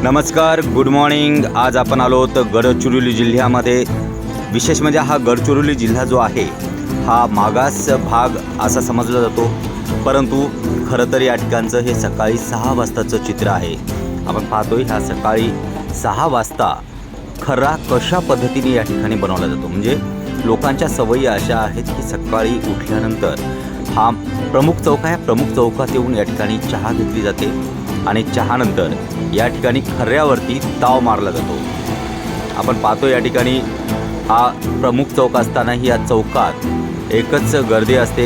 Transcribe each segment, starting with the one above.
नमस्कार, good morning. आज आपण आलो तर गडचिरोली जिल्ह्यामध्ये। विशेष म्हणजे हा गडचिरोली जिल्हा जो आहे हा मागास भाग असा समजला जातो, परंतु खरं तर या ठिकाणचं हे सकाळी 6 वाजताचं चित्र आहे। आपण पाहतोय ह्या सकाळी 6 वाजता खरा कशा पद्धतीने या ठिकाणी बनवला जातो। म्हणजे लोकांच्या सवयी अशा आहेत की सकाळी उठल्यानंतर हा प्रमुख चौक आहे, प्रमुख चौकात येऊन या ठिकाणी चहा घेतली जाते आणि चहानंतर या ठिकाणी खऱ्यावरती ताव मारला जातो। आपण पाहतो या ठिकाणी हा प्रमुख चौक असतानाही या चौकात एकच गर्दी असते।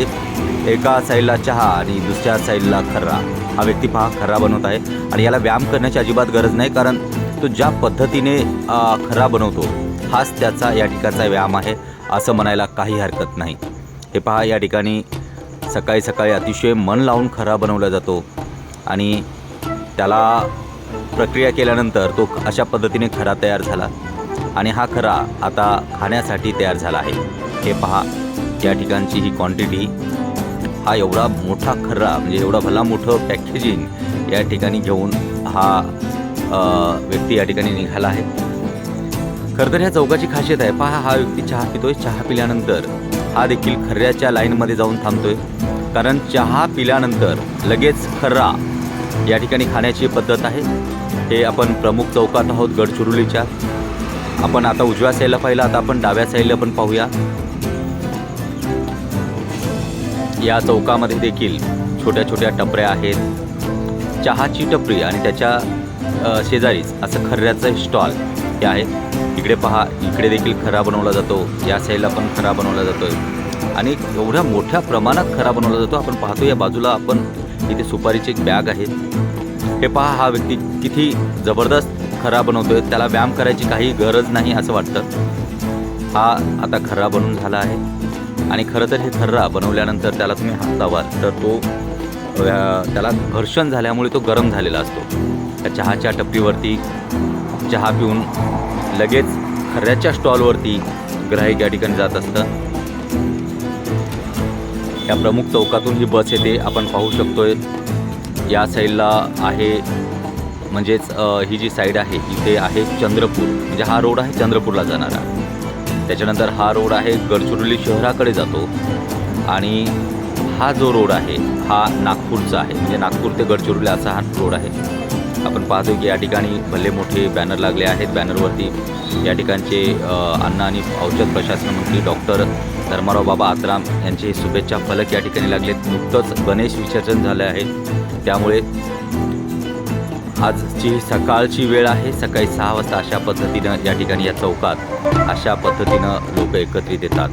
एका साईडला चहा आणि दुसऱ्या साईडला खर्रा। हा व्यक्ती पहा खर्रा बनवत आहे आणि याला व्यायाम करण्याची अजिबात गरज नाही, कारण तो ज्या पद्धतीने खर्रा बनवतो हाच त्याचा या ठिकाणचा व्यायाम आहे असं म्हणायला काही हरकत नाही। हे पहा या ठिकाणी सकाळी सकाळी अतिशय मन लावून खर्रा बनवला जातो आणि त्याला प्रक्रिया केल्यानंतर तो अशा पद्धतीने खरा तयार झाला आणि हा खरा आता खाण्यासाठी तयार झाला आहे। हे पहा या ठिकाणची ही क्वांटिटी, हा एवढा मोठा खर्रा म्हणजे एवढा भला मोठं पॅकेजिंग या ठिकाणी घेऊन हा व्यक्ती या ठिकाणी निघाला आहे। खरं तर ह्या चौकाची खासियत आहे, पहा हा व्यक्ती चहा पितोय। चहा पिल्यानंतर हा देखील खर्ऱ्याच्या लाईनमध्ये जाऊन थांबतोय, कारण चहा पिल्यानंतर लगेच खर्रा या ठिकाणी खाण्याची पद्धत आहे। हे आपण प्रमुख चौकात आहोत गडचिरोलीच्या। आपण आता उजव्या साईडला पाहिलं, आता आपण डाव्या साईडला पण पाहूया। या चौकामध्ये देखील छोट्या छोट्या टपऱ्या आहेत, चहाची टपरी आणि त्याच्या शेजारीच असं खर्ऱ्याचं स्टॉल हे आहे। इकडे पहा, इकडे देखील खरा बनवला जातो, या साईडला पण खरा बनवला जातोय आणि एवढ्या मोठ्या प्रमाणात खरा बनवला जातो। आपण पाहतो या बाजूला आपण इथे सुपारीची एक बॅग आहे। हे पहा हा व्यक्ती किती जबरदस्त खरा बनवतोय, त्याला व्यायाम करायची काही गरज नाही असं वाटतं। हा आता खर्रा बनून झाला आहे आणि खरं तर हे खर्रा बनवल्यानंतर त्याला तुम्ही हात लावाल तर तो त्याला घर्षण झाल्यामुळे तो गरम झालेला असतो। त्या चहाच्या टपरीवरती चहा पिऊन लगेच खर्ऱ्याच्या स्टॉलवरती ग्राहक या ठिकाणी जात असतं। या प्रमुख चौकातून ही बस येते, आपण पाहू शकतोय। या साईडला आहे म्हणजेच ही जी साईड आहे इथे आहे चंद्रपूर, म्हणजे हा रोड आहे चंद्रपूरला जाणारा। त्याच्यानंतर हा रोड आहे गडचिरोली शहराकडे जातो आणि हा जो रोड आहे हा नागपूरचा आहे, म्हणजे नागपूर ते गडचिरोली असा हा रोड आहे। आपण पाहतो की या ठिकाणी भले मोठे बॅनर लागले आहेत। बॅनरवरती या ठिकाणचे अन्न आणि औषध प्रशासन मंत्री डॉक्टर धर्माराव बाबा आत्राम यांचे शुभेच्छा फलक या ठिकाणी लागलेत। नुकतंच गणेश विसर्जन झाले आहे, त्यामुळे आजची सकाळची वेळ आहे, सकाळी 6 वाजता अशा पद्धतीनं या ठिकाणी या चौकात अशा पद्धतीनं लोक एकत्रित येतात।